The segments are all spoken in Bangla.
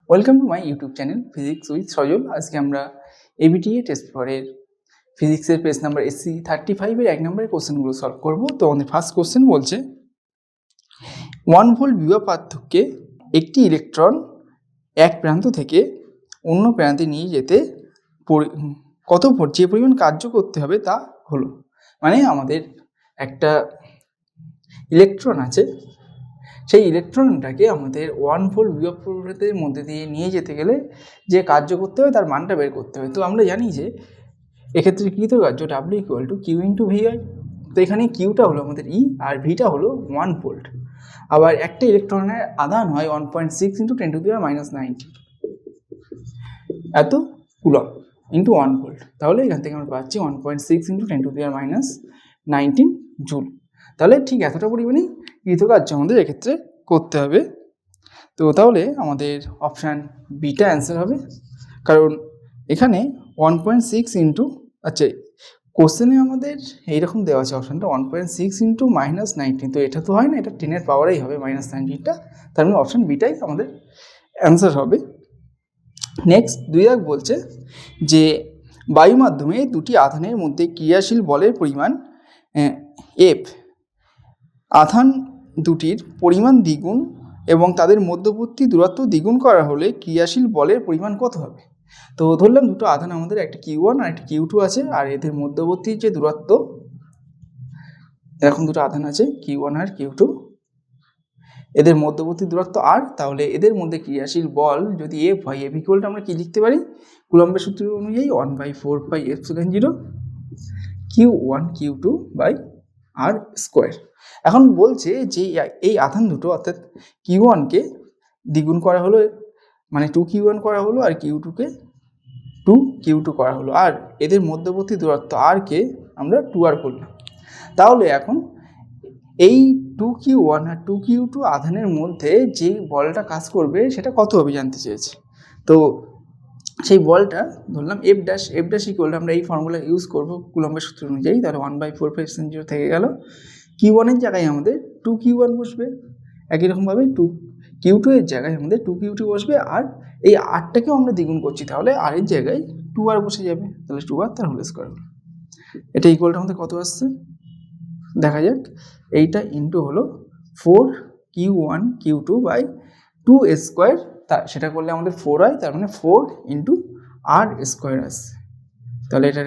Welcome to my YouTube channel physics with Sajal. আজকে আমরা এবিটিএ টেস্ট ফরের ফিজিক্সের পেজ নাম্বার SC35 1 নম্বরের কোশ্চেনগুলো সলভ করব। তো আমাদের ফার্স্ট কোশ্চেন বলছে 1 ভোল্ট বিভব পার্থক্যে একটি ইলেকট্রন এক প্রান্ত থেকে অন্য প্রান্তে নিয়ে যেতে কত ভোল্ট যে পরিমাণ কার্য করতে হবে তা হলো। মানে আমাদের একটা ইলেকট্রন আছে, সেই ইলেকট্রনটাকে আমাদের 1 ভোল্ট বিভব প্রবাহের মধ্যে দিয়ে নিয়ে যেতে গেলে যে কার্য করতে হবে তার মানটা বের করতে হবে। তো আমরা জানি যে এক্ষেত্রে কৃতকার্য W = Q × VI। তো এখানে কিউটা হলো আমাদের E আর ভিটা হলো 1 ভোল্ট। আবার একটা ইলেকট্রনের আধান হয় 1.6 × 10⁻⁹ এত কুলম ইন্টু 1 ভোল্ট। তাহলে এখান থেকে আমরা পাচ্ছি 1.6 × 10⁻⁹ জুল। তাহলে ঠিক এতটা পরিমাণেই কৃতকার্য আমাদের এক্ষেত্রে করতে হবে। তো তাহলে আমাদের অপশান বিটা অ্যান্সার হবে, কারণ এখানে 1.6 ইন্টু কোশ্চেনে আমাদের এইরকম দেওয়া আছে অপশানটা 1.6 × -19। তো এটা তো হয় না, এটা 10 এর পাওয়ারেই হবে -19টা। তার মানে অপশান বিটাই আমাদের অ্যান্সার হবে। নেক্সট 2 দাগ বলছে যে বায়ু মাধ্যমে দুটি আধানের মধ্যে ক্রিয়াশীল বলের পরিমাণ F, আধান দুটির পরিমাণ দ্বিগুণ এবং তাদের মধ্যবর্তী দূরত্ব দ্বিগুণ করা হলে ক্রিয়াশীল বলের পরিমাণ কত হবে। তো ধরলাম দুটো আধান আমাদের, একটা Q1 আর একটা Q2 আছে, আর এদের মধ্যবর্তী যে দূরত্ব, এরকম দুটো আধান আছে Q1 আর Q2, এদের মধ্যবর্তী দূরত্ব R। তাহলে এদের মধ্যে ক্রিয়াশীল বল যদি F হয়, F = আমরা কি লিখতে পারি, কুলম্বের সূত্র অনুযায়ী 1/4πε0 Q1 Q2/R²। এখন বলছে যে এই আধান দুটো অর্থাৎ Q1কে দ্বিগুণ করা হলো, মানে 2Q1 করা হলো, আর Q2কে 2Q2 করা হলো, আর এদের মধ্যবর্তী দূরত্ব R-কে আমরা 2R করলাম। তাহলে এখন এই 2Q1 আর 2Q2 আধানের মধ্যে যে বলটা কাজ করবে সেটা কত হবে জানতে চেয়েছে। তো সেই বলটা ধরলাম F' = আমরা এই ফর্মুলা ইউজ করব কুলম্বের সূত্র অনুযায়ী। তাহলে 1/4πε0 থেকে গেল। Q1 এর জায়গায় আমাদের 2Q1 বসবে, একই রকমভাবে 2Q2 এর জায়গায় আমাদের 2Q2 বসবে, আর এই Rটাকেও আমরা দ্বিগুণ করছি, তাহলে R এর জায়গায় 2R বসে যাবে, তাহলে 2R তার হোল স্কয়ার। এটা ইকুয়ালটা আমাদের কত আসছে দেখা যাক। এইটা ইন্টু হলো 4Q1 Q2/2² সেটা করলে আমাদের 4 হয়, তার মানে 4 × R² আসছে। তাহলে এটা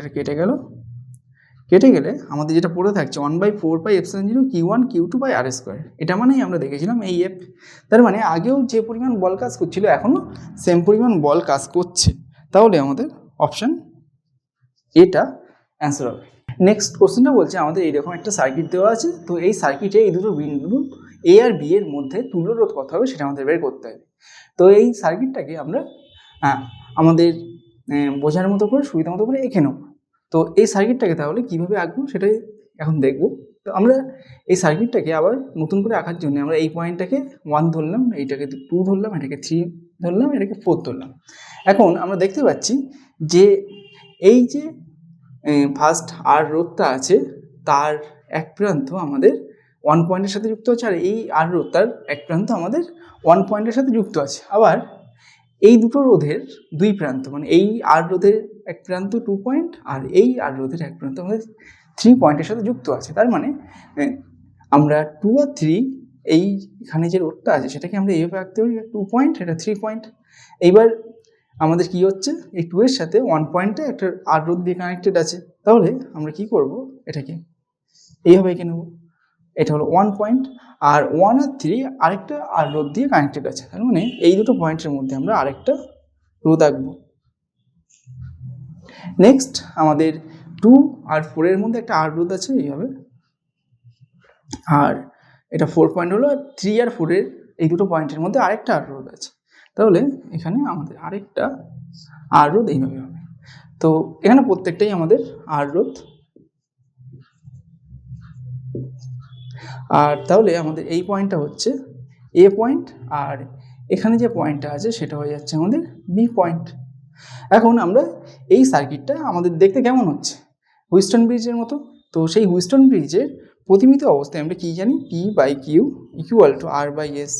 কেটে গেলে আমাদের যেটা পড়ে থাকছে 1/4πε0 Q1 Q2/R²। এটা মানেই আমরা দেখেছিলাম এই F। তার মানে আগেও যে পরিমাণ বল কাজ করছিল এখনও সেম পরিমাণ বল কাজ করছে। তাহলে আমাদের অপশান এটা অ্যান্সার হবে। নেক্সট কোশ্চেনটা বলছে আমাদের এইরকম একটা সার্কিট দেওয়া আছে। তো এই সার্কিটে এই দুটো বিন্দু A আর B এর মধ্যে তুল্যরোধ কত হবে সেটা আমাদের বের করতে হবে। তো এই সার্কিটটাকে আমরা আমাদের বোঝার মতো করে সুবিধা মতো করে এঁকে নেব। তো এই সার্কিটটাকে তাহলে কীভাবে আঁকবো সেটাই এখন দেখব। তো আমরা এই সার্কিটটাকে আবার নতুন করে আঁকার জন্য আমরা এই পয়েন্টটাকে 1 ধরলাম, এইটাকে 2 ধরলাম, এটাকে 3 ধরলাম, এটাকে 4 ধরলাম। এখন আমরা দেখতে পাচ্ছি যে এই যে ফার্স্ট R রোধটা আছে তার এক প্রান্ত আমাদের 1 পয়েন্টের সাথে যুক্ত আছে, আর এই R রোধটার এক প্রান্ত আমাদের 1 পয়েন্টের সাথে যুক্ত আছে। আবার এই দুটো রোধের দুই প্রান্ত, মানে এই R রোধের এক প্রান্ত 2 পয়েন্ট আর এই R রোধের এক প্রান্ত আমাদের 3 পয়েন্টের সাথে যুক্ত আছে। তার মানে আমরা 2 আর 3 এইখানে যে রোধটা আছে সেটাকে আমরা এইভাবে আঁকতে পারি, 2 পয়েন্ট, এটা 3 পয়েন্ট। এইবার আমাদের কি হচ্ছে, এই 2 এর সাথে 1 পয়েন্টে একটা R রোধ দিয়ে কানেক্টেড আছে। তাহলে আমরা কি করব, এটাকে এইভাবে এঁকে নেব। এটা হলো 1 পয়েন্ট, আর 1 আর 3 আরেকটা R রোধ দিয়ে কানেক্টেড আছে। তার মানে এই দুটো পয়েন্টের মধ্যে আমরা আরেকটা রোধ আঁকবো। নেক্সট আমাদের 2 আর 4 এর মধ্যে একটা R রোধ আছে এইভাবে, আর এটা 4 পয়েন্ট হলো, আর 3 আর 4 এর এই দুটো পয়েন্টের মধ্যে আরেকটা R রোধ আছে। তাহলে এখানে আমাদের আরেকটা R রোধ এইভাবে হবে। তো এখানে প্রত্যেকটাই আমাদের R রোধ। আর তাহলে আমাদের এই পয়েন্টটা হচ্ছে A পয়েন্ট, আর এখানে যে পয়েন্টটা আছে সেটা হয়ে যাচ্ছে আমাদের B পয়েন্ট। এখন আমরা এই সার্কিটটা আমাদের দেখতে কেমন হচ্ছে, হুইস্টন ব্রিজের মতো। তো সেই হুইস্টন ব্রিজের প্রতিমিত অবস্থায় আমরা কি জানি, P/Q = R/S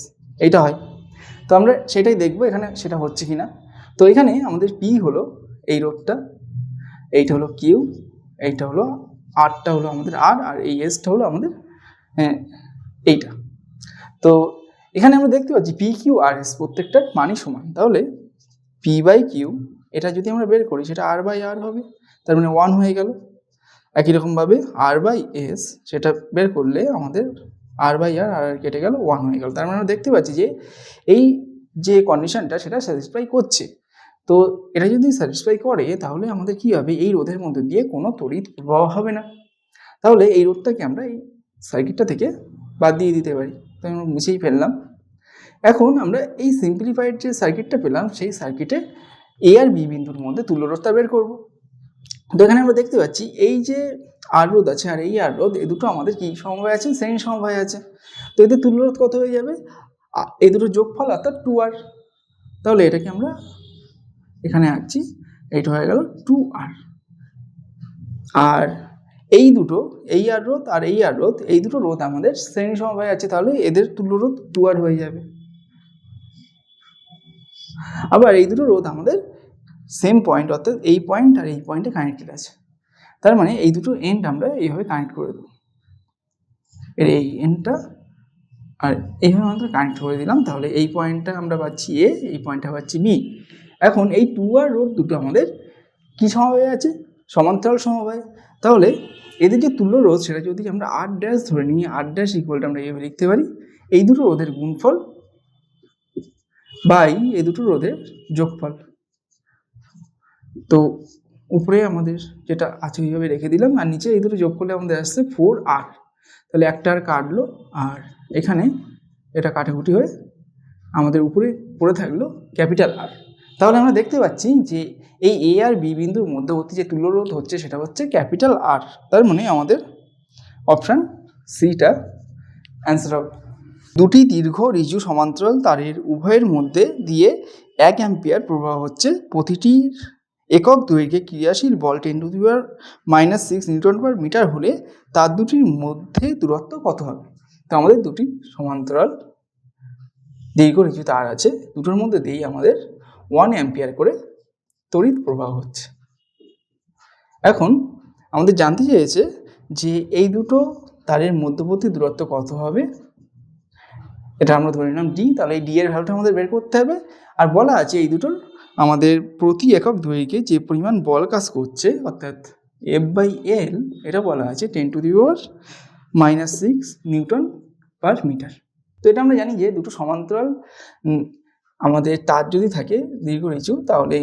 এইটা হয়। তো আমরা সেটাই দেখবো এখানে সেটা হচ্ছে কি না। তো এখানে আমাদের পি হলো এই রোধটা, এইটা হলো কিউ, এইটা হলো আরটা হলো আমাদের আর, আর এই এসটা হলো আমাদের এইটা। তো এখানে আমরা দেখতে পাচ্ছি পি কিউ আর এস প্রত্যেকটার মানই সমান, তাহলে পি বাই কিউ এটা যদি আমরা বের করি সেটা আর বাই আর হবে, তার মানে 1 হয়ে গেল। একই রকমভাবে আর বাই এস সেটা বের করলে আমাদের আর বাই আর আর কেটে গেল 1 হয়ে গেল। তার মানে আমরা দেখতে পাচ্ছি যে এই যে কন্ডিশনটা সেটা স্যাটিসফাই করছে। তো এটা যদি স্যাটিসফাই করে তাহলে আমাদের কি হবে, এই রোধের মধ্যে দিয়ে কোনো তড়িৎ প্রবাহ হবে না। তাহলে এই রোধটাকে আমরা এই সার্কিটটা থেকে বাদ দিয়ে দিতে পারি। তো আমরা মুছেই ফেললাম। এখন আমরা এই সিম্পলিফাইড যে সার্কিটটা পেলাম সেই সার্কিটে এ আর বি বিন্দুর মধ্যে তুল্যরোধটা বের করব। তো এখানে আমরা দেখতে পাচ্ছি এই যে আর রোধ আছে আর এই আর রোধ, এই দুটো আমাদের কি সমবায় আছে, শ্রেণী সমবায় আছে। তো এদের তুল্যরোধ কত হয়ে যাবে, এই দুটো যোগফল অর্থাৎ 2R। তাহলে এটাকে আমরা এখানে আঁকছি, এইটা হয়ে গেল 2R। আর এই দুটো, এই আর রোধ আর এই আর রোধ, এই দুটো রোধ আমাদের শ্রেণী সমবায় আছে, তাহলে এদের তুল্যরোধ 2R হয়ে যাবে। আবার এই দুটো রোধ আমাদের সেম পয়েন্ট অর্থাৎ এই পয়েন্ট আর এই পয়েন্টে কানেক্টেড আছে, তার মানে এই দুটো এন্ড আমরা এইভাবে কানেক্ট করে দেবো, এর এই এন্ডটা আর এইভাবে আমরা কানেক্ট করে দিলাম। তাহলে এই পয়েন্টটা আমরা পাচ্ছি এ, এই পয়েন্টটা পাচ্ছি বি। এখন এই 2R রোধ দুটো আমাদের কি সমবায় আছে, সমান্তরাল সমবায়। তাহলে এদের যে তুল্য রোধ সেটা যদি আমরা আর ড্যাশ ধরে নিই, আর ড্যাশ ইকুয়ালটা আমরা এইভাবে লিখতে পারি, এই দুটো রোধের গুণফল বাই এই দুটো রোধের যোগফল। তো উপরে আমাদের যেটা আছে ওইভাবে রেখে দিলাম, আর নিচে এই দুটো যোগ করলে আমাদের আসছে 4R। তাহলে একটা আর কাটলো, আর এখানে এটা কাটাকুটি হয়ে আমাদের উপরে পড়ে থাকলো ক্যাপিটাল আর। তাহলে আমরা দেখতে পাচ্ছি যে এই এ আর বি বিন্দুর মধ্যবর্তী যে তুল্যরোধ হচ্ছে সেটা হচ্ছে ক্যাপিটাল আর। তার মানে আমাদের অপশান সিটা অ্যান্সার হবে। দুটি দীর্ঘ ঋজু সমান্তরাল তারের উভয়ের মধ্যে দিয়ে 1 অ্যাম্পিয়ার প্রবাহ হচ্ছে, প্রতিটির একক দৈর্ঘ্যে ক্রিয়াশীল বল 10⁻⁻6 নিউটন পার মিটার হলে তার দুটির মধ্যে দূরত্ব কত হবে। তো আমাদের দুটি সমান্তরাল দীর্ঘ ঋজু তার আছে, দুটোর মধ্যে দিয়েই আমাদের 1 অ্যাম্পিয়ার করে তড়িৎ প্রবাহ হচ্ছে। এখন আমাদের জানতে চেয়েছে যে এই দুটো তারের মধ্যবর্তী দূরত্ব কত হবে, এটা আমরা ধরে নিলাম ডি। তাহলে এই ডি এর ভ্যালুটা আমাদের বের করতে হবে। আর বলা আছে এই দুটোর আমাদের প্রতি একক দৈর্ঘ্যে যে পরিমাণ বল কাজ করছে অর্থাৎ F/L, এটা বলা আছে 10⁻⁻6 নিউটন পার মিটার। তো এটা আমরা জানি যে দুটো সমান্তরাল আমাদের তার যদি থাকে দীর্ঘ ঋজু, তাহলে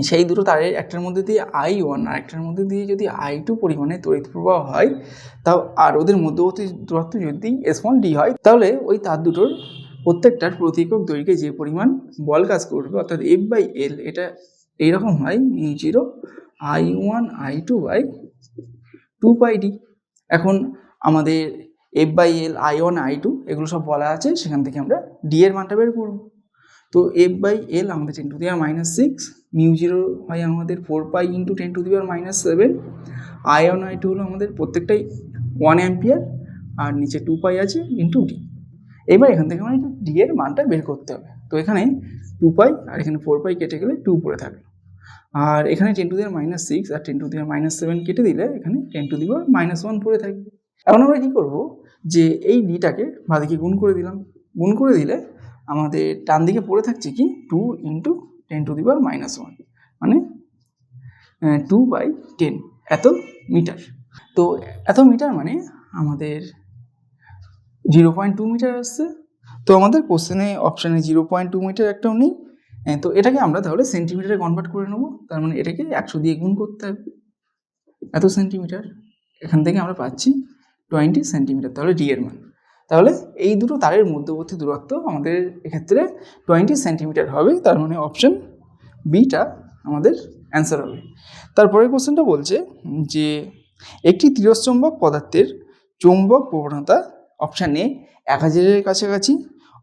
সেই দুটো তারের একটার মধ্যে দিয়ে I1 আর একটার মধ্যে দিয়ে যদি I2 পরিমাণে তড়িৎ প্রবাহ হয়, তাও আর ওদের মধ্যবর্তী দূরত্ব যদি d হয়, তাহলে ওই তার দুটোর প্রত্যেকটার প্রতি একক দৈর্ঘ্যে যে পরিমাণ বল কাজ করবে অর্থাৎ F/L, এটা এইরকম হয় μ0 I1 I2 বাই 2πd। এখন আমাদের F/L I1 I2 এগুলো সব বলা আছে, সেখান থেকে আমরা ডি এর মানটা বের করব। তো F/L আমাদের 10⁻⁻6, μ0 হয় আমাদের 4π × 10⁻⁻7, I1 I2 হলো আমাদের প্রত্যেকটাই 1 অ্যাম্পিয়ার, আর নিচে 2π আছে ইন্টু ডি। এবার এখান থেকে আমরা ডি এর মানটা বের করতে হবে। তো এখানে 2π আর এখানে 4π কেটে গেলে 2 পড়ে থাকলো, আর এখানে 10⁻6 আর 10⁻7 কেটে দিলে এখানে 10⁻1 পড়ে থাকবে। এখন আমরা কি করব, যে এই ডিটাকে বাঁদিকে গুণ করে দিলাম। গুণ করে দিলে আমাদের ডান দিকে পড়ে থাকছে কি 2 × 10⁻1, মানে 2/10 এত মিটার। তো এত মিটার মানে আমাদের 0.2 মিটার আসছে। তো আমাদের কোশ্চেনে অপশানে 0.2 মিটার একটাও নেই। তো এটাকে আমরা তাহলে সেন্টিমিটারে কনভার্ট করে নেবো। তার মানে এটাকে 100 দিয়ে গুণ করতে হবে, এত সেন্টিমিটার। এখান থেকে আমরা পাচ্ছি 20 সেন্টিমিটার, তাহলে ডি এর মান। তাহলে এই দুটো তারের মধ্যবর্তী দূরত্ব আমাদের এক্ষেত্রে 20 সেন্টিমিটার হবে। তার মানে অপশন বিটা আমাদের অ্যান্সার হবে। তারপরের কোশ্চেনটা বলছে যে একটি তিরস্চম্বক পদার্থের চৌম্বক প্রবণতা অপশান এ 1000-এর কাছাকাছি,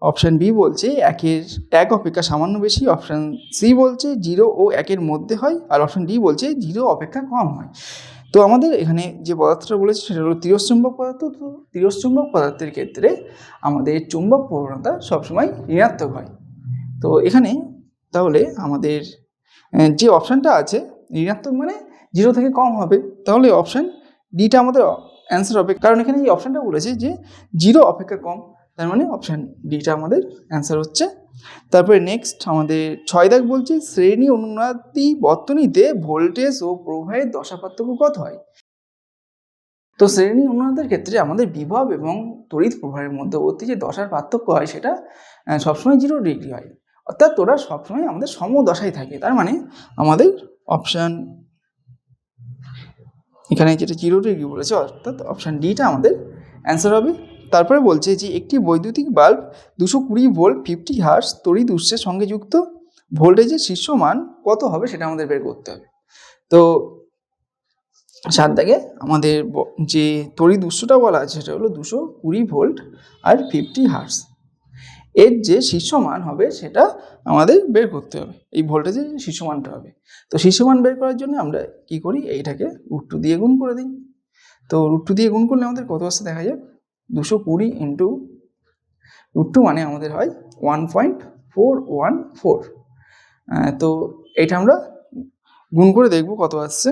অপশান বি বলছে 1 অপেক্ষা সামান্য বেশি, অপশান সি বলছে 0 ও 1-এর মধ্যে হয়, আর অপশান ডি বলছে 0 অপেক্ষা কম হয়। তো আমাদের এখানে যে পদার্থটা বলেছে সেটা হলো তিরস্চুম্বক পদার্থ। তো তিরস্চুম্বক পদার্থের ক্ষেত্রে আমাদের চুম্বক প্রবণতা সবসময় ঋণাত্মক হয়। তো এখানে তাহলে আমাদের যে অপশানটা আছে ঋণাত্মক মানে 0 থেকে কম হবে, তাহলে অপশান ডিটা আমাদের অ্যান্সার হবে, কারণ এখানে এই অপশানটা বলেছে যে 0 অপেক্ষা কম, তার মানে অপশান ডিটা আমাদের অ্যান্সার হচ্ছে। তারপরে নেক্সট আমাদের 6 দাগ বলছে শ্রেণী অনুনাদি বর্তনীতে ভোল্টেজ ও প্রবাহের দশা পার্থক্য কত হয়। তো শ্রেণী অনুনাদের ক্ষেত্রে আমাদের বিভব এবং তড়িৎ প্রবাহের মধ্যবর্তী যে দশার পার্থক্য হয় সেটা সবসময় 0 ডিগ্রি হয়, অর্থাৎ তোরা সবসময় আমাদের সমদশায় থাকে। তার মানে আমাদের অপশান এখানে যেটা 0 ডিগ্রি বলেছে, অর্থাৎ অপশান ডিটা আমাদের অ্যান্সার হবে। তারপরে বলছে যে একটি বৈদ্যুতিক বাল্ব 220 ভোল্ট 50 হার্জ তড়িৎ উৎসের সঙ্গে যুক্ত, ভোল্টেজের শীর্ষ মান কত হবে সেটা আমাদের বের করতে হবে। তো 7 দাগে আমাদের যে তড়িৎ উৎসটা বলা আছে সেটা হলো 220 ভোল্ট আর 50 হার্জ, এর যে শীর্ষ মান হবে সেটা আমাদের বের করতে হবে, এই ভোল্টেজের শীর্ষ মানটা হবে। তো শীর্ষ মান বের করার জন্য আমরা কি করি, এইটাকে √2 দিয়ে গুণ করে দিই। তো √2 দিয়ে গুণ করলে আমাদের কত আসছে দেখা যাক, 220 ইন্টু √2 মানে আমাদের হয় 1.414। তো এটা আমরা গুণ করে দেখব কত আসছে।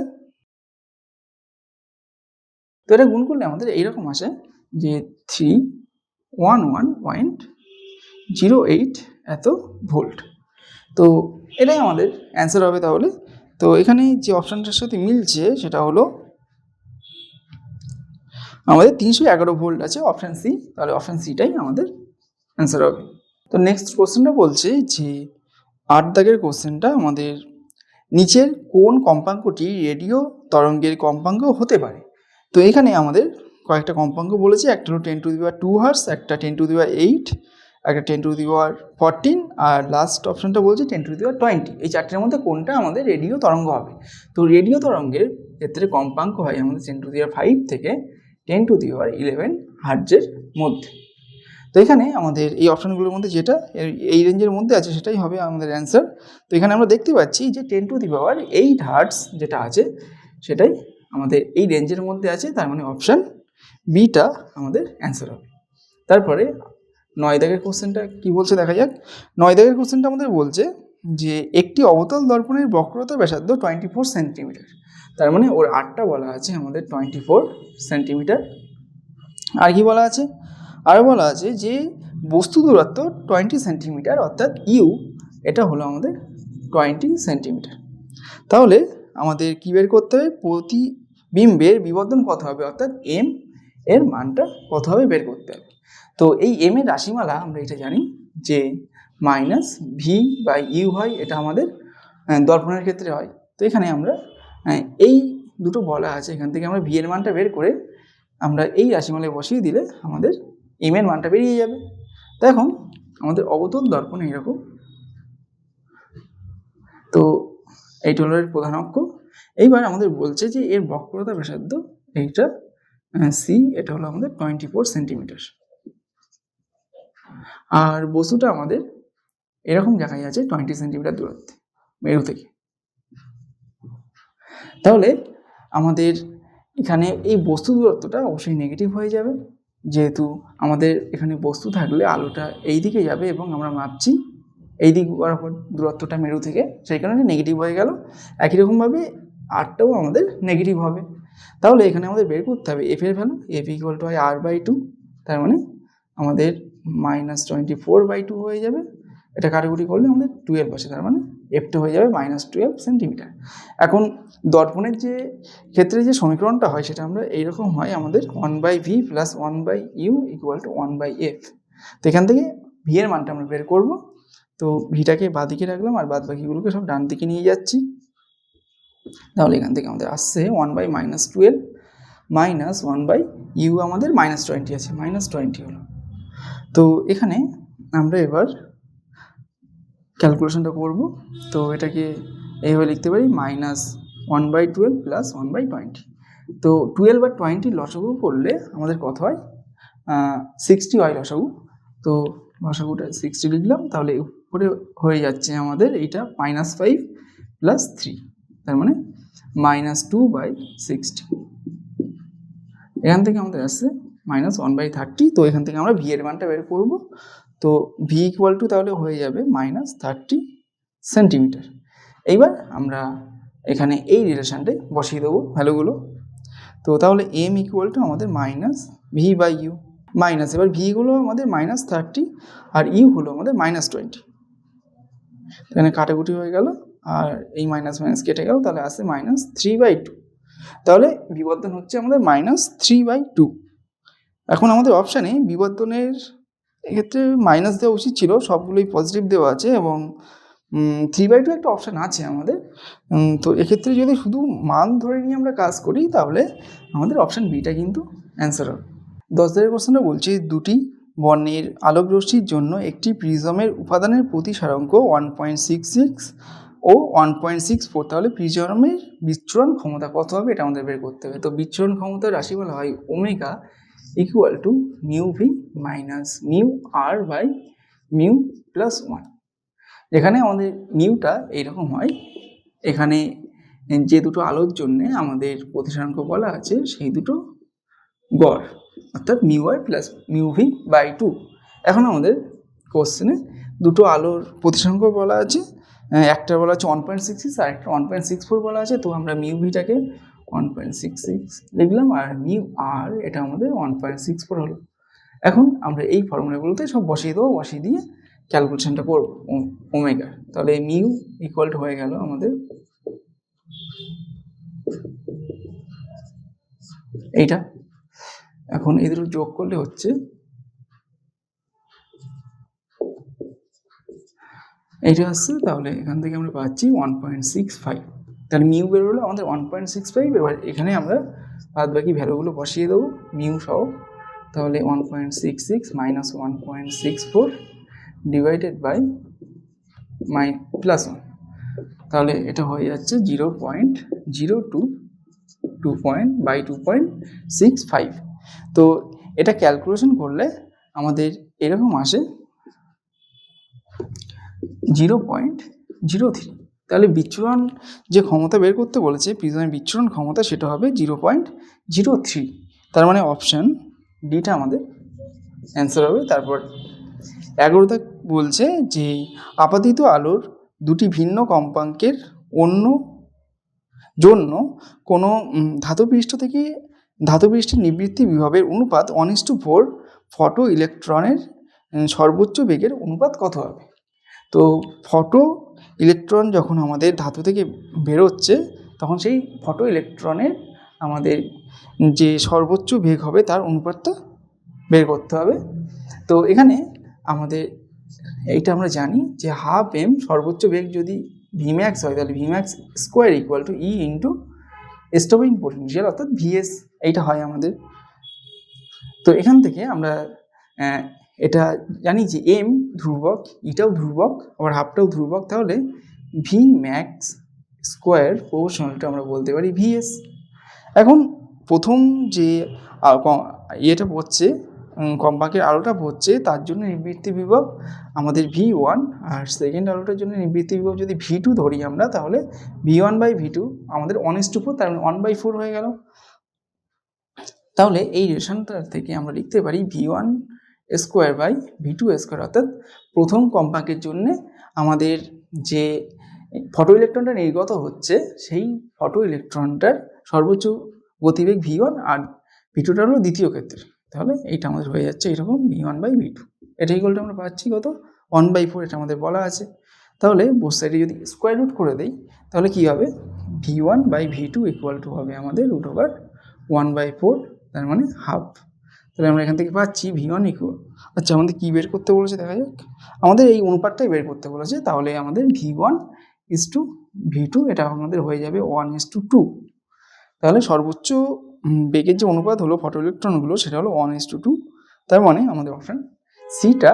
তো এটা গুণ করলে আমাদের এইরকম আসে যে 311.08 এত ভোল্ট। তো এটাই আমাদের অ্যান্সার হবে তাহলে। তো এখানে যে অপশানটার সাথে মিলছে সেটা হলো আমাদের 311 ভোল্ট আছে, অপশান সি। তাহলে অপশান সিটাই আমাদের অ্যান্সার হবে। তো নেক্সট কোশ্চেনটা বলছে যে 8 দাগের কোশ্চেনটা আমাদের নিচের কোন কম্পাঙ্কটি রেডিও তরঙ্গের কম্পাঙ্ক হতে পারে। তো এখানে আমাদের কয়েকটা কম্পাঙ্ক বলেছে, একটা হলো 10⁻² হার্স, একটা 10⁸, একটা 10⁻14 আর লাস্ট অপশানটা বলছে 10⁻20। এই চারটের মধ্যে কোনটা আমাদের রেডিও তরঙ্গ হবে। তো রেডিও তরঙ্গের ক্ষেত্রে কম্পাঙ্ক হয় আমাদের 10⁵ থেকে 10⁻11 হার্জের মধ্যে। তো এখানে আমাদের এই অপশানগুলোর মধ্যে যেটা এই রেঞ্জের মধ্যে আছে সেটাই হবে আমাদের অ্যান্সার। তো এখানে আমরা দেখতে পাচ্ছি যে 10⁸8 হার্টজ যেটা আছে সেটাই আমাদের এই রেঞ্জের মধ্যে আছে, তার মানে অপশান বিটা আমাদের অ্যান্সার হবে। তারপরে 9 দাগের কোশ্চেনটা কি বলছে দেখা যাক। 9 দাগের কোশ্চেনটা আমাদের বলছে যে একটি অবতল দর্পণের বক্রতা ব্যাসার্ধ 24 সেন্টিমিটার, তার মানে ওর 8টা বলা আছে আমাদের 24 সেন্টিমিটার। আর কি বলা আছে, আরও বলা আছে যে বস্তু দূরত্ব 20 সেন্টিমিটার, অর্থাৎ ইউ এটা হলো আমাদের 20 সেন্টিমিটার। তাহলে আমাদের কী বের করতে হবে, প্রতিবিম্বের বিবর্ধন কত হবে, অর্থাৎ এম এর মানটা কত হবে বের করতে হবে। তো এই এম এর রাশিমালা আমরা এটা জানি যে -v/u হয়, এটা আমাদের দর্পণের ক্ষেত্রে হয়। তো এখানে আমরা এই দুটো বলা আছে, এখান থেকে আমরা ভি এর মানটা বের করে আমরা এই রাশিমালায় বসিয়ে দিলে আমাদের এম এর মানটা বেরিয়ে যাবে। তো এখন আমাদের অবতল দর্পণ এইরকম, তো এইটা হলো এর প্রধান অক্ষ। এইবার আমাদের বলছে যে এর বক্রতা ব্যাসার্ধ এইটা সি, এটা হলো আমাদের 24 সেন্টিমিটার। আর বস্তুটা আমাদের এরকম জায়গায় আছে 20 সেন্টিমিটার দূরত্বে মেরু থেকে। তাহলে আমাদের এখানে এই বস্তু দূরত্বটা অবশ্যই নেগেটিভ হয়ে যাবে, যেহেতু আমাদের এখানে বস্তু থাকলে আলোটা এই দিকে যাবে এবং আমরা মাপছি এই দিক বরাবর দূরত্বটা মেরু থেকে, সেই কারণে নেগেটিভ হয়ে গেল। একই রকমভাবে আরটাও আমাদের নেগেটিভ হবে। তাহলে এখানে আমাদের বের করতে হবে এফ এর ভ্যালু, এফ = r/2, তার মানে আমাদের -24/2 হয়ে যাবে। এটা কাটাকুটি করলে আমাদের 12 আসে, তার মানে এফটা হয়ে যাবে -12 সেন্টিমিটার। এখন দর্পণের যে ক্ষেত্রে যে সমীকরণটা হয় সেটা আমরা এইরকম হয় আমাদের 1/v + 1/u = 1/f। তো এখান থেকে ভি এর মানটা আমরা বের করব। তো ভিটাকে বাঁদিকে রাখলাম আর বাদ বাকিগুলোকে সব ডান দিকে নিয়ে যাচ্ছি। তাহলে এখান থেকে আমাদের আসছে 1/-12 -1/u আমাদের -20 আছে, -20 হলো। তো এখানে আমরা এবার ক্যালকুলেশনটা করব। তো এটাকে এইভাবে লিখতে পারি -1/12 + 1/20। তো 12 আর 20 লসাগু করলে আমাদের কত হয়, 60 হয় লসাগু। তো লসাগুটা 60 লিখলাম, তাহলে উপরে হয়ে যাচ্ছে আমাদের এইটা -5 + 3, তার মানে -2/60। এখান থেকে আমাদের আসছে -1/30। তো এখান থেকে আমরা ভি এর মানটা বের করব। তো ভি ইকুয়াল টু তাহলে হয়ে যাবে -30 সেন্টিমিটার। এইবার আমরা এখানে এই রিলেশনটাই বসিয়ে দেবো ভ্যালুগুলো। তো তাহলে এম ইকুয়াল টু আমাদের -v/u মাইনাস, এবার ভি হলো আমাদের -30 আর ইউ হলো আমাদের -20। এখানে কাটাকুটি হয়ে গেল আর এই মাইনাস মাইনাস কেটে গেল, তাহলে আসছে -3/2। তাহলে বিবর্তন হচ্ছে আমাদের -3/2। এখন আমাদের অপশানে বিবর্তনের এক্ষেত্রে মাইনাস দেওয়া উচিত ছিল, সবগুলোই পজিটিভ দেওয়া আছে এবং 3/2 একটা অপশান আছে আমাদের। তো এক্ষেত্রে যদি শুধু মান ধরে নিয়ে আমরা কাজ করি তাহলে আমাদের অপশান বিটা কিন্তু অ্যান্সার হবে। 10 দাগের কোশ্চেনটা বলছি, দুটি বর্ণের আলোক রশ্মির জন্য একটি প্রিজমের উপাদানের প্রতিসারাঙ্ক 1.66 ও 1.64। তাহলে প্রিজমের বিচ্ছুরণ ক্ষমতা কত হবে এটা আমাদের বের করতে হবে। তো বিচ্ছুরণ ক্ষমতার রাশি বলা হয় omega equal to μv minus μr/μ+1। যেখানে আমাদের মিউটা এইরকম হয়, এখানে যে দুটো আলোর জন্যে আমাদের প্রতিসারাঙ্ক বলা আছে সেই দুটো গড়, অর্থাৎ μr প্লাস μv/2। এখন আমাদের কোশ্চেনে দুটো আলোর প্রতিসারাঙ্ক বলা আছে, একটা বলা আছে 1.66 আর একটা 1.64 বলা আছে। তো আমরা μvটাকে 1.66 লিখলাম আর μr এটা আমাদের 1.64 হলো। এখন আমরা এই ফর্মুলাগুলোতে সব বসিয়ে দেবো, বসিয়ে দিয়ে ক্যালকুলেশনটা করবো ওমেগার। তাহলে মিউ ইকুয়াল টু হয়ে গেল আমাদের এইটা। এখন এই দুটো যোগ করলে হচ্ছে এইটা আসছে, তাহলে এখান থেকে আমরা পাচ্ছি 1.65। তাহলে মিউ বেরোলো আমাদের 1.65। এবার এখানে আমরা বাদ বাকি ভ্যালুগুলো বসিয়ে দেবো মিউ সহ। তাহলে 1.66 মাইনাস 1.64 ডিভাইডেড বাই +1, তাহলে এটা হয়ে যাচ্ছে 0.02/2.65। তো এটা ক্যালকুলেশন করলে আমাদের এরকম আসে 0.03। তাহলে বিচ্ছুরণ যে ক্ষমতা বের করতে বলেছে প্রিজমের বিচ্ছুরণ ক্ষমতা, সেটা হবে 0.03। তার মানে অপশান ডিটা আমাদের অ্যান্সার হবে। তারপর 11টা বলছে যে আপাতিত আলোর দুটি ভিন্ন কম্পাঙ্কের জন্য কোনো ধাতুপৃষ্ঠ থেকে ধাতুপৃষ্ঠের নিবৃত্তি বিভবের অনুপাত 1:4 ফটো ইলেকট্রনের সর্বোচ্চ বেগের অনুপাত কত হবে। তো ফটো ইলেকট্রন যখন আমাদের ধাতু থেকে বেরোচ্ছে তখন সেই ফটো ইলেকট্রনের আমাদের যে সর্বোচ্চ বেগ হবে তার অনুপাতটা বের করতে হবে। তো এখানে আমাদের এইটা আমরা জানি যে ½ m সর্বোচ্চ বেগ যদি ভিম্যাক্স হয় তাহলে Vmax square equal to E into stopping potential অর্থাৎ ভিএস, এইটা হয় আমাদের। তো এখান থেকে আমরা এটা জানি যে এম ধ্রুবক, ইটাও ধ্রুবক, আবার হাফটাও ধ্রুবক। তাহলে ভি ম্যাক্স স্কোয়ার প্রপোর্শনাল আমরা বলতে পারি ভিএস। এখন প্রথম যে ইয়েটা পড়ছে কম্পাঙ্কের আলোটা পড়ছে তার জন্য নিবৃত্তি বিভব আমাদের V1, আর সেকেন্ড আলোটার জন্য নিবৃত্তি বিভব যদি V2 ধরি আমরা, তাহলে V1/V2 আমাদের 1:4, তার মানে 1/4 হয়ে গেল। তাহলে এই রিলেশনটা থেকে আমরা লিখতে পারি V1²/V2², অর্থাৎ প্রথম কম্পাঙ্কের জন্য আমাদের যে ফটো ইলেকট্রনটা নির্গত হচ্ছে সেই ফটো ইলেকট্রনটার সর্বোচ্চ গতিবেগ V1 আর V2টা হলো দ্বিতীয় ক্ষেত্রে। তাহলে এইটা আমাদের হয়ে যাচ্ছে এরকম V1/V2। এটা ইকুয়ালটা আমরা পাচ্ছি কত 1/4, এটা আমাদের বলা আছে। তাহলে বোথ সাইডে যদি স্কোয়ার রুট করে দেই তাহলে কি হবে V1/V2 ইকুয়াল টু হবে আমাদের √1/4, তার মানে হাফ। তাহলে আমরা এখান থেকে পাচ্ছি V1 ইকুয়াল, আচ্ছা আমাদের কী বের করতে বলেছে দেখা যাক, আমাদের এই অনুপাতটাই বের করতে বলেছে। তাহলে আমাদের V1:V2 এটা আমাদের হয়ে যাবে 1:2। তাহলে সর্বোচ্চ বেগের যে অনুপাত হলো ফটো ইলেকট্রনগুলো সেটা হলো 1:2। তার মানে আমাদের অপশান সিটা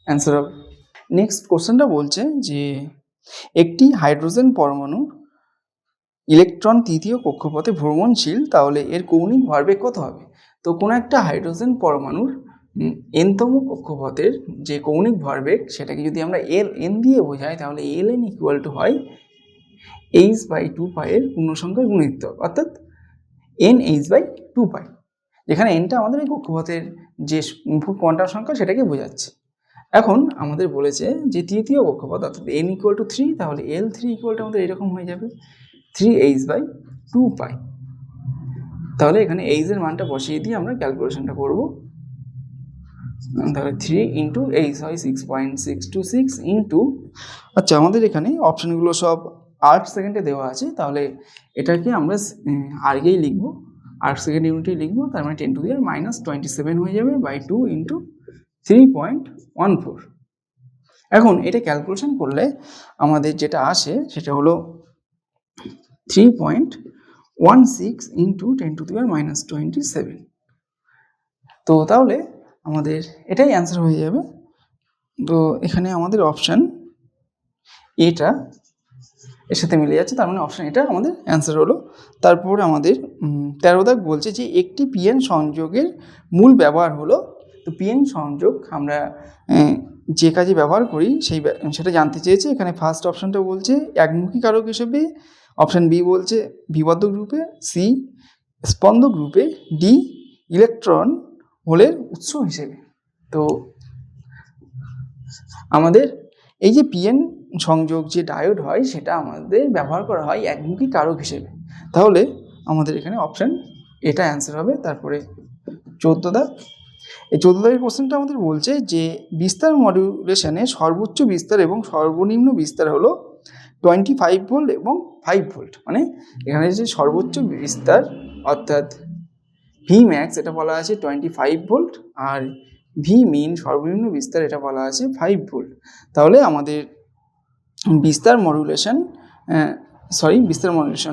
অ্যান্সার হবে। নেক্সট কোশ্চেনটা বলছে যে একটি হাইড্রোজেন পরমাণু ইলেকট্রন তৃতীয় কক্ষপথে ভ্রমণশীল, তাহলে এর কৌণিক ভরবেগ কত হবে। তো কোনো একটা হাইড্রোজেন পরমাণুর nতম কক্ষপথের যে কৌণিক ভরবেগ সেটাকে যদি আমরা LN দিয়ে বোঝাই তাহলে LN ইকুয়াল টু হয় h/2 পাই এর পূর্ণসংখ্যার গুণিতক, অর্থাৎ n/2 পাই, যেখানে nটা আমাদের এই কক্ষপথের যে কোয়ান্টাম সংখ্যা সেটাকে বোঝাচ্ছে। এখন আমাদের বলেছে যে তৃতীয় কক্ষপথ অর্থাৎ n = 3, তাহলে L3 = আমাদের এরকম হয়ে যাবে 3h/2 পাই। তাহলে এখানে h এর মানটা বসিয়ে দিয়ে আমরা ক্যালকুলেশনটা করব। তাহলে 3 × h হয় 6.626 ইন্টু, আচ্ছা আমাদের এখানে অপশানগুলো সব আর্ক সেকেন্ডে দেওয়া আছে, তাহলে এটাকে আমরা আর্গেই লিখব, আর্ক সেকেন্ড ইউনিটে লিখব, তার মানে 10⁻27 হয়ে যাবে বাই 2 × 3.14। এখন এটা ক্যালকুলেশন করলে আমাদের যেটা আসে সেটা হলো 3.16 × 10⁻27। তো তাহলে আমাদের এটাই অ্যান্সার হয়ে যাবে। তো এখানে আমাদের অপশান এটা এর সাথে মিলে যাচ্ছে, তার মানে অপশান এটা আমাদের অ্যান্সার হলো। তারপর আমাদের 13 দাগ বলছে যে একটি পিএন সংযোগের মূল ব্যবহার হলো। তো পিএন সংযোগ আমরা যে কাজে ব্যবহার করি সেটা জানতে চেয়েছে। এখানে ফার্স্ট অপশানটা বলছে একমুখী কারক হিসেবে, অপশান বি বলছে বিবর্ধক গ্রুপে, সি স্পন্দক গ্রুপে, ডি ইলেকট্রন হোলের উৎস হিসেবে। তো আমাদের এই যে পিএন সংযোগ যে ডায়োড হয় সেটা আমাদের ব্যবহার করা হয় একমুখী কারক হিসেবে, তাহলে আমাদের এখানে অপশান এটা অ্যান্সার হবে। তারপরে 14 দাগ, এই 14 দাগের কোশ্চেনটা আমাদের বলছে যে বিস্তার মডুলেশনে সর্বোচ্চ বিস্তার এবং সর্বনিম্ন বিস্তার হলো 25 ভোল্ট এবং 5 ভোল্ট। মানে এখানে যে সর্বোচ্চ বিস্তার অর্থাৎ Vmax এটা বলা আছে 25 ভোল্ট, আর Vmin সর্বনিম্ন বিস্তার এটা বলা আছে 5 ভোল্ট। তাহলে আমাদের বিস্তার মডুলেশন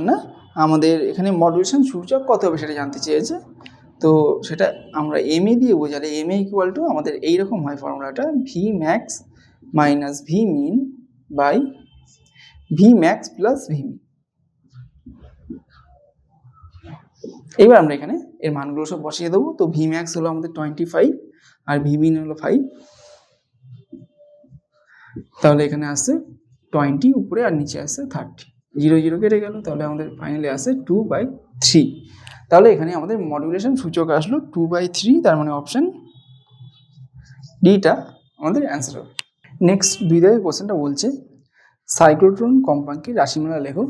না, আমাদের এখানে মডুলেশন সূচক কত হবে সেটা জানতে চেয়েছে। তো সেটা আমরা MA দিয়ে বোঝালে MA = আমাদের এইরকম হয় ফর্মুলাটা, Vmax - Vmin by Vmax plus Vmin। এবার আমরা এখানে এর মানগুলো সব বসিয়ে দেবো। তো Vmax হলো আমাদের 25 আর Vmin হলো 5, তাহলে এখানে আসছে 20 উপরে আর নিচে আসছে 30, 0 0 কেটে গেল, তাহলে আমাদের ফাইনালি আসে 2/3। তাহলে এখানে আমাদের মডুলেশন সূচক আসলো 2/3, তার মানে অপশান ডিটা আমাদের অ্যান্সার হবে। নেক্সট 2 দাগের কোশ্চেনটা বলছে সাইক্লোট্রন কম্পাঙ্কের রাশিমালা লেখো।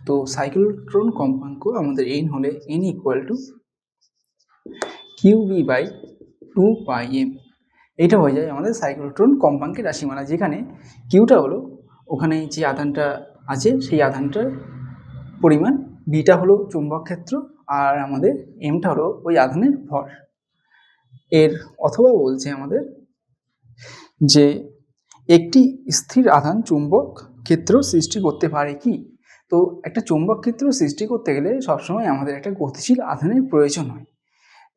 তো সাইক্লোট্রন কম্পাঙ্ক আমাদের n হলে n = QB/2πm, এইটা হয়ে যায় আমাদের সাইক্লোট্রন কম্পাঙ্কের রাশিমালা, যেখানে কিউটা হলো ওখানে যে আধানটা আছে সেই আধানটার পরিমাণ, বিটা হলো চুম্বক ক্ষেত্র, আর আমাদের এমটা হলো ওই আধানের ভর। এর অথবা বলছে আমাদের যে একটি স্থির আধান চুম্বক ক্ষেত্র সৃষ্টি করতে পারে কি। তো একটা চুম্বক ক্ষেত্র সৃষ্টি করতে গেলে সবসময় আমাদের একটা গতিশীল আধানের প্রয়োজন হয়।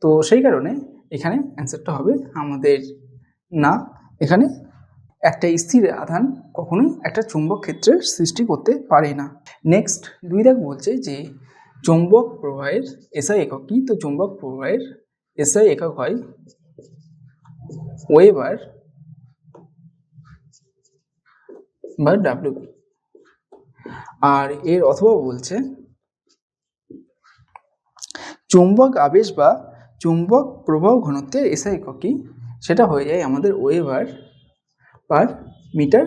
তো সেই কারণে এখানে অ্যান্সারটা হবে আমাদের না, এখানে একটা স্থির আধান কখনোই একটা চুম্বক ক্ষেত্রের সৃষ্টি করতে পারে না। নেক্সট 2 দাগ বলছে যে চৌম্বক প্রবাহের এসআই একক কি। তো চৌম্বক প্রবাহের এসআই একক হয় ওয়েবার বা ডাব্লিউ, আর এর অথবা বলছে চৌম্বক আবেশ বা চৌম্বক প্রবাহ ঘনত্বের এসআই একক কি, সেটা হয়ে যায় আমাদের weber per metre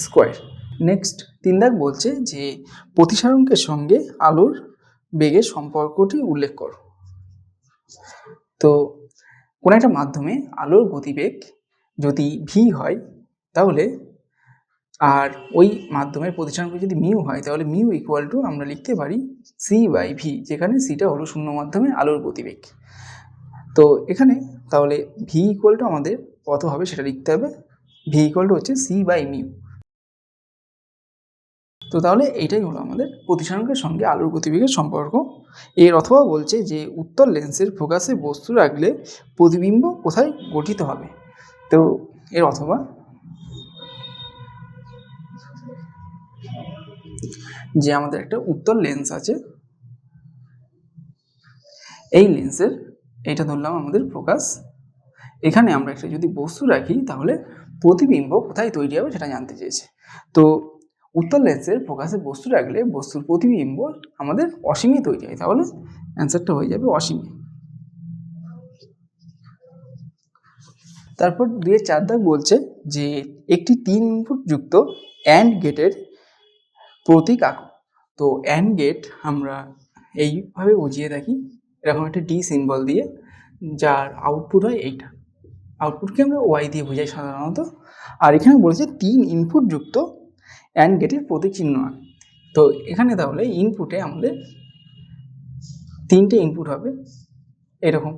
square. Next 3 দাগ বলছে যে প্রতিসারণকের সঙ্গে আলোর বেগের সম্পর্কটি উল্লেখ করো। তো কোনো একটা মাধ্যমে আলোর গতিবেগ যদি ভি হয় তাহলে, আর ওই মাধ্যমের প্রতিসারণক যদি মিউ হয়, তাহলে মিউ = আমরা লিখতে পারি c/v, যেখানে সিটা হলো শূন্য মাধ্যমে আলোর গতিবেগ। তো এখানে তাহলে ভি = আমাদের কত হবে সেটা লিখতে হবে, ভি হচ্ছে c/μ। তো তাহলে এইটাই হলো আমাদের প্রতিসারণকের সঙ্গে আলোর গতিবেগের সম্পর্ক। এর অথবা বলছে যে উত্তল লেন্সের ফোকাসে বস্তু রাখলে প্রতিবিম্ব কোথায় গঠিত হবে। তো এর অথবা যে আমাদের একটা উত্তল লেন্স আছে, এই লেন্সের এটা ধরলাম আমাদের ফোকাস, এখানে আমরা একটা যদি বস্তু রাখি তাহলে প্রতিবিম্ব কোথায় তৈরি হবে সেটা জানতে চেয়েছে। তো উত্তল লেন্সের ফোকাসে বস্তু রাখলে বস্তুর প্রতিবিম্ব আমাদের অসীমে তৈরি হয়, তাহলে অ্যান্সারটা হয়ে যাবে অসীমে। তারপর 2-4 দাগ বলছে যে একটি 3 ইনপুট যুক্ত অ্যান্ড গেটের প্রতীক আঁকো। তো অ্যান্ড গেট আমরা এইভাবে বুঝিয়ে থাকি, এরকম একটা ডি সিম্বল দিয়ে, যার আউটপুট হয় এইটা। আউটপুটকে আমরা ওয়াই দিয়ে বোঝাই সাধারণত। আর এখানে বলেছে 3 ইনপুট যুক্ত অ্যান্ড গেটের প্রতীক চিহ্ন আঁক। তো এখানে তাহলে ইনপুটে আমাদের 3টে ইনপুট হবে এরকম,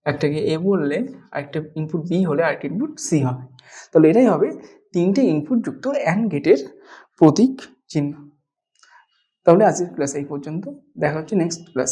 একটাকে এ বললে আরেকটা ইনপুট বি হলে আরেকটা ইনপুট সি হবে। তাহলে এটাই হবে 3টে ইনপুট যুক্ত অ্যান্ড গেটের প্রতীক চিহ্ন। তাহলে আজকের ক্লাস এই পর্যন্ত, দেখা হচ্ছে নেক্সট ক্লাস।